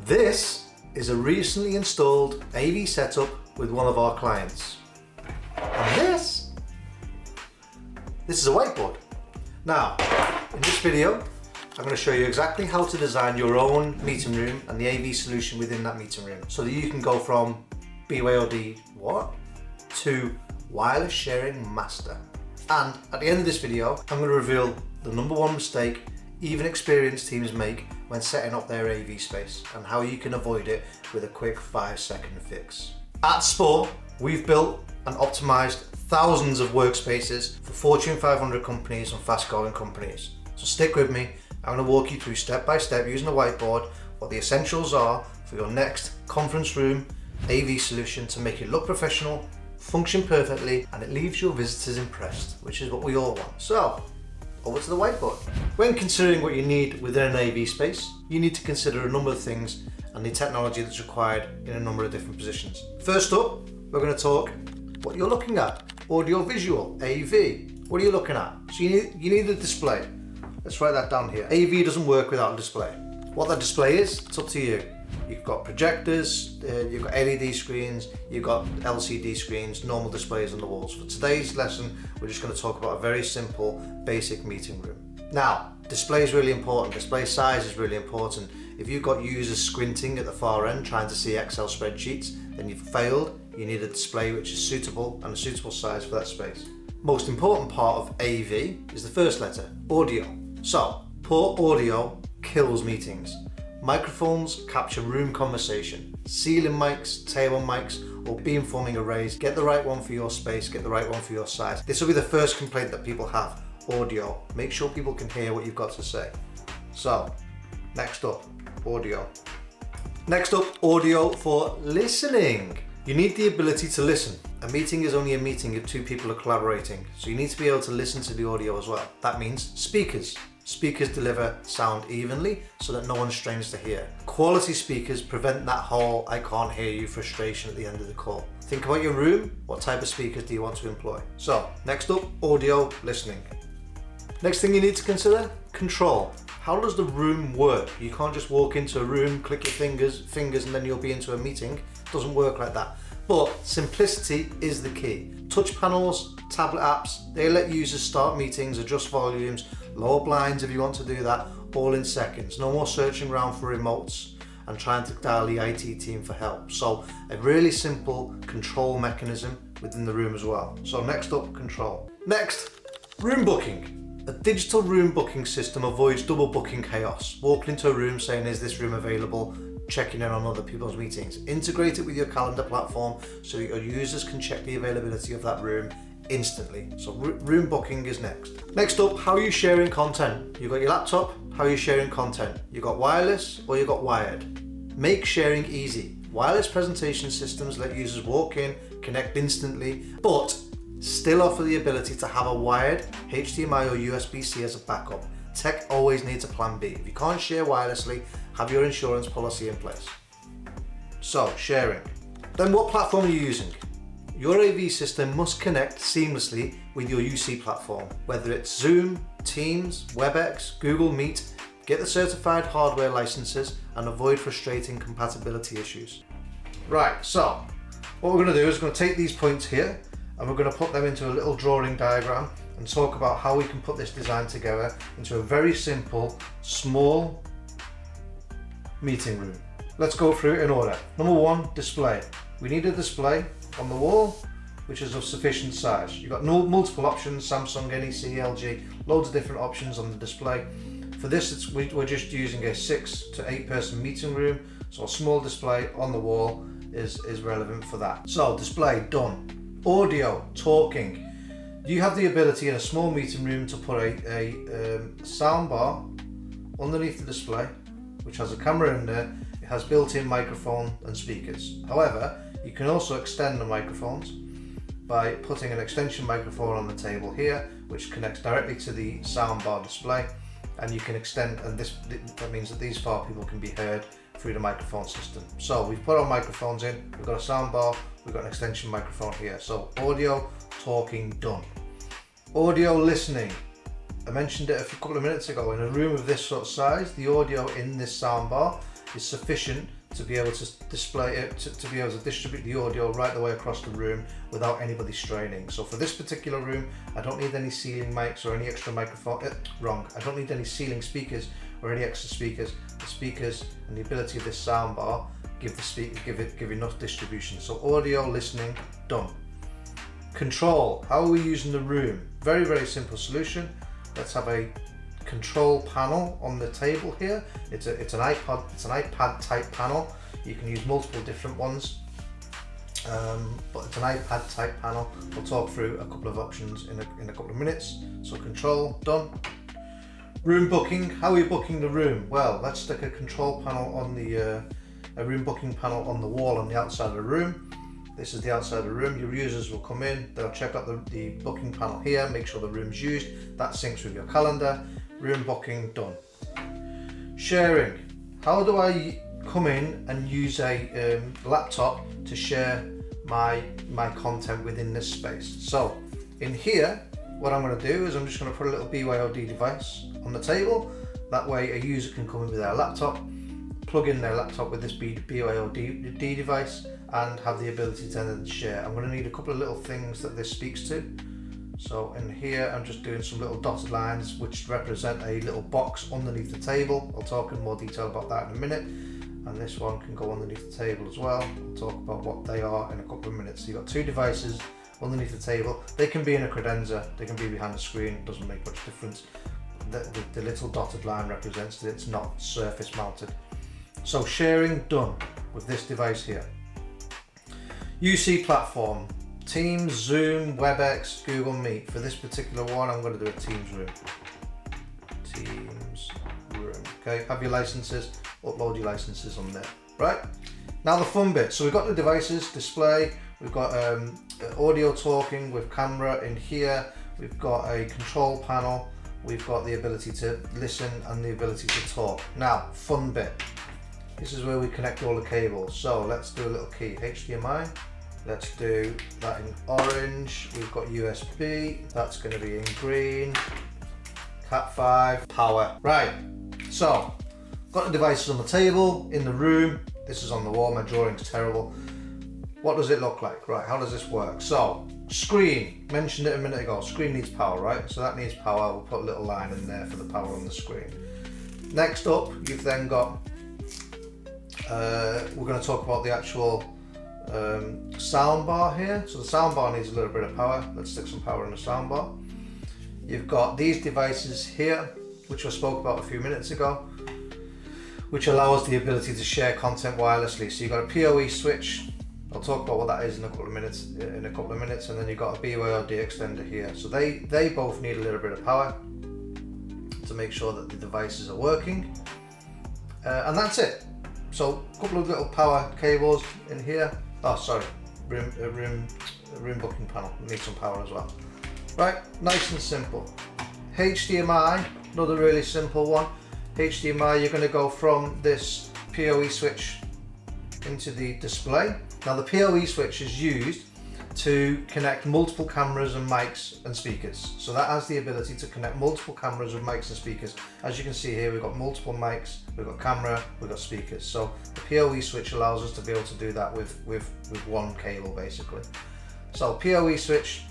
This is a recently installed AV setup with one of our clients. And this is a whiteboard. Now, in this video, I'm going to show you exactly how to design your own meeting room and the AV solution within that meeting room so that you can go from BYOD what? To wireless sharing master. And at the end of this video, I'm going to reveal the #1 mistake even experienced teams make when setting up their AV space and how you can avoid it with a quick 5-second fix. At Spore, we've built and optimized thousands of workspaces for Fortune 500 companies and fast-growing companies. So stick with me. I'm going to walk you through step by step using a whiteboard what the essentials are for your next conference room AV solution to make it look professional, function perfectly, and it leaves your visitors impressed, which is what we all want. So, over to the whiteboard. When considering what you need within an AV space, you need to consider a number of things and the technology that's required in a number of different positions. First up, we're going to talk what you're looking at. Audio visual, AV. What are you looking at? So you need a display. Let's write that down here. AV doesn't work without a display. What that display is, it's up to you. You've got projectors, you've got LED screens, you've got LCD screens, normal displays on the walls. For today's lesson, we're just going to talk about a very simple, basic meeting room. Now, display is really important. Display size is really important. If you've got users squinting at the far end trying to see Excel spreadsheets, then you've failed. You need a display which is suitable and a suitable size for that space. Most important part of AV is the first letter, audio. So, poor audio kills meetings. Microphones capture room conversation. Ceiling mics, table mics, or beamforming arrays. Get the right one for your space, get the right one for your size. This will be the first complaint that people have, audio. Make sure people can hear what you've got to say. So, next up, audio. Next up, audio for listening. You need the ability to listen. A meeting is only a meeting if two people are collaborating, so you need to be able to listen to the audio as well. That means speakers. Speakers deliver sound evenly so that no one strains to hear. Quality speakers prevent that whole "I can't hear you" frustration at the end of the call. Think about your room. What type of speakers do you want to employ? So, next up, audio listening. Next thing you need to consider, control. How does the room work? You can't just walk into a room, click your fingers and then you'll be into a meeting. It doesn't work like that. But simplicity is the key. Touch panels, tablet apps, they let users start meetings, adjust volumes, lower blinds if you want to do that, all in seconds. No more searching around for remotes and trying to dial the IT team for help. So a really simple control mechanism within the room as well. So next up, control. Next, room booking. A digital room booking system avoids double booking chaos. Walking into a room saying, "Is this room available?" Checking in on other people's meetings. Integrate it with your calendar platform so that your users can check the availability of that room instantly. So room booking is next. Next up, how are you sharing content? You've got your laptop, how are you sharing content? You've got wireless or you've got wired. Make sharing easy. Wireless presentation systems let users walk in, connect instantly, but still offer the ability to have a wired HDMI or USB-C as a backup. Tech always needs a plan B. If you can't share wirelessly, have your insurance policy in place. So, sharing. Then what platform are you using? Your AV system must connect seamlessly with your UC platform, whether it's Zoom, Teams, WebEx, Google Meet. Get the certified hardware licenses and avoid frustrating compatibility issues. Right, so what we're going to do is we're going to take these points here and we're going to put them into a little drawing diagram and talk about how we can put this design together into a very simple, small meeting room. Let's go through it in order. #1, display. We need a display on the wall which is of sufficient size. You've got multiple options, Samsung, NEC, LG, loads of different options on the display. For this, we're just using a 6 to 8 person meeting room, so a small display on the wall is relevant for that. So display, done. Audio, talking. You have the ability in a small meeting room to put a sound bar underneath the display, which has a camera in there. It has built-in microphone and speakers. However, you can also extend the microphones by putting an extension microphone on the table here, which connects directly to the sound bar display, and you can extend, and that means that these far people can be heard through the microphone system. So we've put our microphones in, we've got a sound bar, we've got an extension microphone here. So audio, talking, done. Audio listening. I mentioned it a couple of minutes ago. In a room of this sort of size, the audio in this soundbar is sufficient to be able to display it, to be able to distribute the audio right the way across the room without anybody straining. So for this particular room, I don't need any ceiling mics or any extra microphone. I don't need any ceiling speakers or any extra speakers. The speakers and the ability of this soundbar give enough distribution. So audio listening done. Control. How are we using the room? Very, very simple solution. Let's have a control panel on the table here. It's an iPad type panel. You can use multiple different ones, but it's an iPad type panel. We'll talk through a couple of options in a couple of minutes. So control done. Room booking. How are we booking the room? Well, let's stick a control panel on the a room booking panel on the wall on the outside of the room. This is the outside of the room. Your users will come in, they'll check out the booking panel here, make sure the room's used. That syncs with your calendar. Room booking done. Sharing. How do I come in and use a laptop to share my content within this space? So in here, what I'm going to do is I'm just going to put a little BYOD device on the table. That way a user can come in with their laptop, plug in their laptop with this BYOD device and have the ability to then share. I'm going to need a couple of little things that this speaks to. So in here, I'm just doing some little dotted lines which represent a little box underneath the table. I'll talk in more detail about that in a minute. And this one can go underneath the table as well. I'll talk about what they are in a couple of minutes. So you've got two devices underneath the table. They can be in a credenza, they can be behind the screen, it doesn't make much difference. The little dotted line represents that it's not surface mounted. So sharing done with this device here. UC platform, Teams, Zoom, WebEx, Google Meet. For this particular one, I'm going to do a Teams room. Teams room. Okay, have your licenses, upload your licenses on there. Right, now the fun bit. So we've got the devices, display, we've got audio talking with camera in here, we've got a control panel, we've got the ability to listen and the ability to talk. Now, fun bit. This is where we connect all the cables. So let's do a little key, HDMI. Let's do that in orange. We've got USB, that's going to be in green. Cat5, power. Right, so got the devices on the table, in the room. This is on the wall, my drawing's terrible. What does it look like? Right, how does this work? So, screen, mentioned it a minute ago, screen needs power, right? So that needs power, we'll put a little line in there for the power on the screen. Next up, you've then got, we're going to talk about the actual sound bar here. So the sound bar needs a little bit of power. Let's stick some power in the sound bar. You've got these devices here, which I spoke about a few minutes ago, which allows the ability to share content wirelessly. So you've got a PoE switch. I'll talk about what that is in a couple of minutes. And then you've got a BYOD extender here. So they both need a little bit of power to make sure that the devices are working. And that's it. So a couple of little power cables in here. Oh, sorry, room booking panel. Need some power as well. Right, nice and simple. HDMI, another really simple one. HDMI, you're going to go from this PoE switch into the display. Now the PoE switch is used to connect multiple cameras and mics and speakers. So that has the ability to connect multiple cameras with mics and speakers. As you can see here, we've got multiple mics, we've got camera, we've got speakers. So the PoE switch allows us to be able to do that with one cable basically. So PoE switch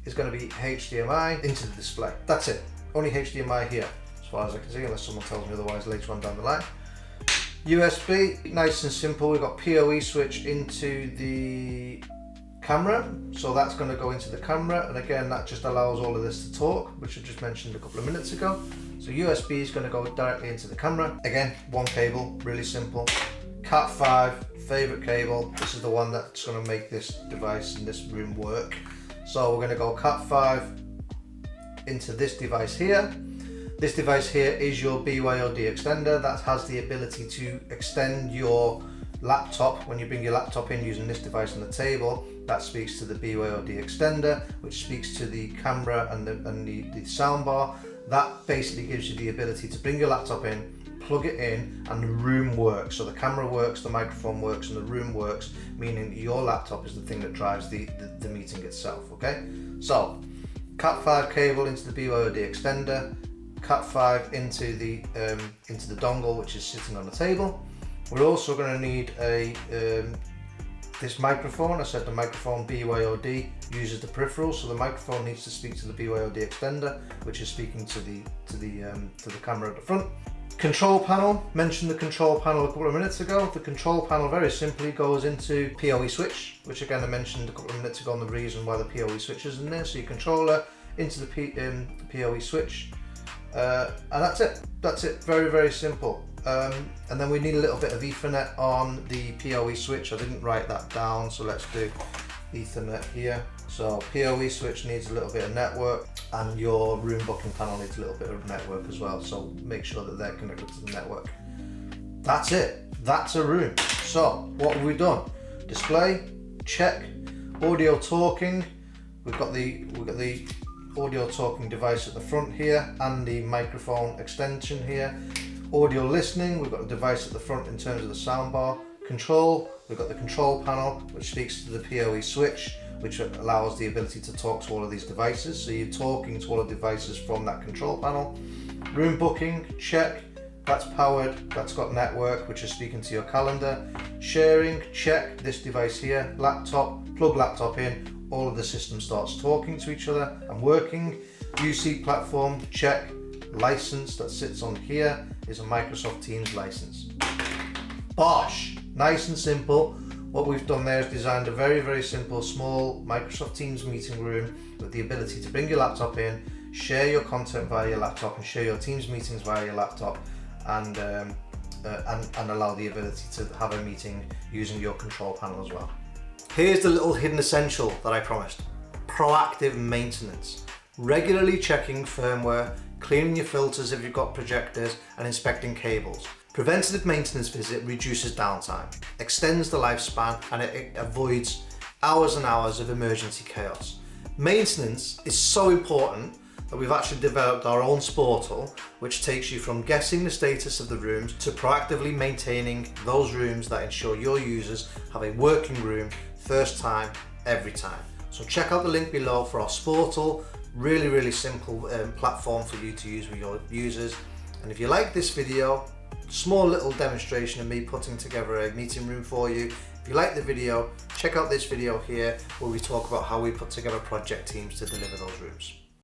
is going to be HDMI into the display. That's it. Only HDMI here, as far as I can see, unless someone tells me otherwise later on down the line. USB, nice and simple. We've got PoE switch into the camera, so that's going to go into the camera, and again that just allows all of this to talk, which I just mentioned a couple of minutes ago. So USB is going to go directly into the camera. Again, one cable, really simple. Cat5, favorite cable. This is the one that's going to make this device in this room work. So we're going to go Cat5 into this device here. This device here is your BYOD extender that has the ability to extend your laptop. When you bring your laptop in using this device on the table, that speaks to the BYOD extender, which speaks to the camera and the sound bar. That basically gives you the ability to bring your laptop in, plug it in, and the room works. So the camera works, the microphone works, and the room works, meaning your laptop is the thing that drives the meeting itself, okay? So, Cat5 cable into the BYOD extender, Cat5 into the dongle, which is sitting on the table. We're also going to need this microphone. I said the microphone BYOD uses the peripherals, so the microphone needs to speak to the BYOD extender, which is speaking to the camera at the front. Control panel, mentioned the control panel a couple of minutes ago. The control panel very simply goes into PoE switch, which again I mentioned a couple of minutes ago on the reason why the PoE switch is in there. So your controller into the PoE switch, and that's it, very, very simple. And then we need a little bit of Ethernet on the PoE switch. I didn't write that down, so let's do Ethernet here. So PoE switch needs a little bit of network, and your room booking panel needs a little bit of network as well. So make sure that they're connected to the network. That's it. That's a room. So what have we done? Display, check. Audio talking. We've got the audio talking device at the front here and the microphone extension here. Audio listening, we've got a device at the front in terms of the soundbar. Control, we've got the control panel which speaks to the PoE switch, which allows the ability to talk to all of these devices. So you're talking to all of the devices from that control panel. Room booking, check, that's powered, that's got network, which is speaking to your calendar. Sharing, check, this device here, laptop, plug laptop in, all of the system starts talking to each other and working. UC platform, check. License that sits on here is a Microsoft Teams license. Bosh! Nice and simple. What we've done there is designed a very, very simple, small Microsoft Teams meeting room with the ability to bring your laptop in, share your content via your laptop, and share your Teams meetings via your laptop, and allow the ability to have a meeting using your control panel as well. Here's the little hidden essential that I promised. Proactive maintenance. Regularly checking firmware, cleaning your filters if you've got projectors, and inspecting cables. Preventative maintenance visit reduces downtime, extends the lifespan, and it avoids hours and hours of emergency chaos. Maintenance is so important that we've actually developed our own Sportal, which takes you from guessing the status of the rooms to proactively maintaining those rooms that ensure your users have a working room first time, every time. So check out the link below for our Sportal. Really, really simple platform for you to use with your users. And if you like this video, small little demonstration of me putting together a meeting room for you. If you like the video, check out this video here where we talk about how we put together project teams to deliver those rooms.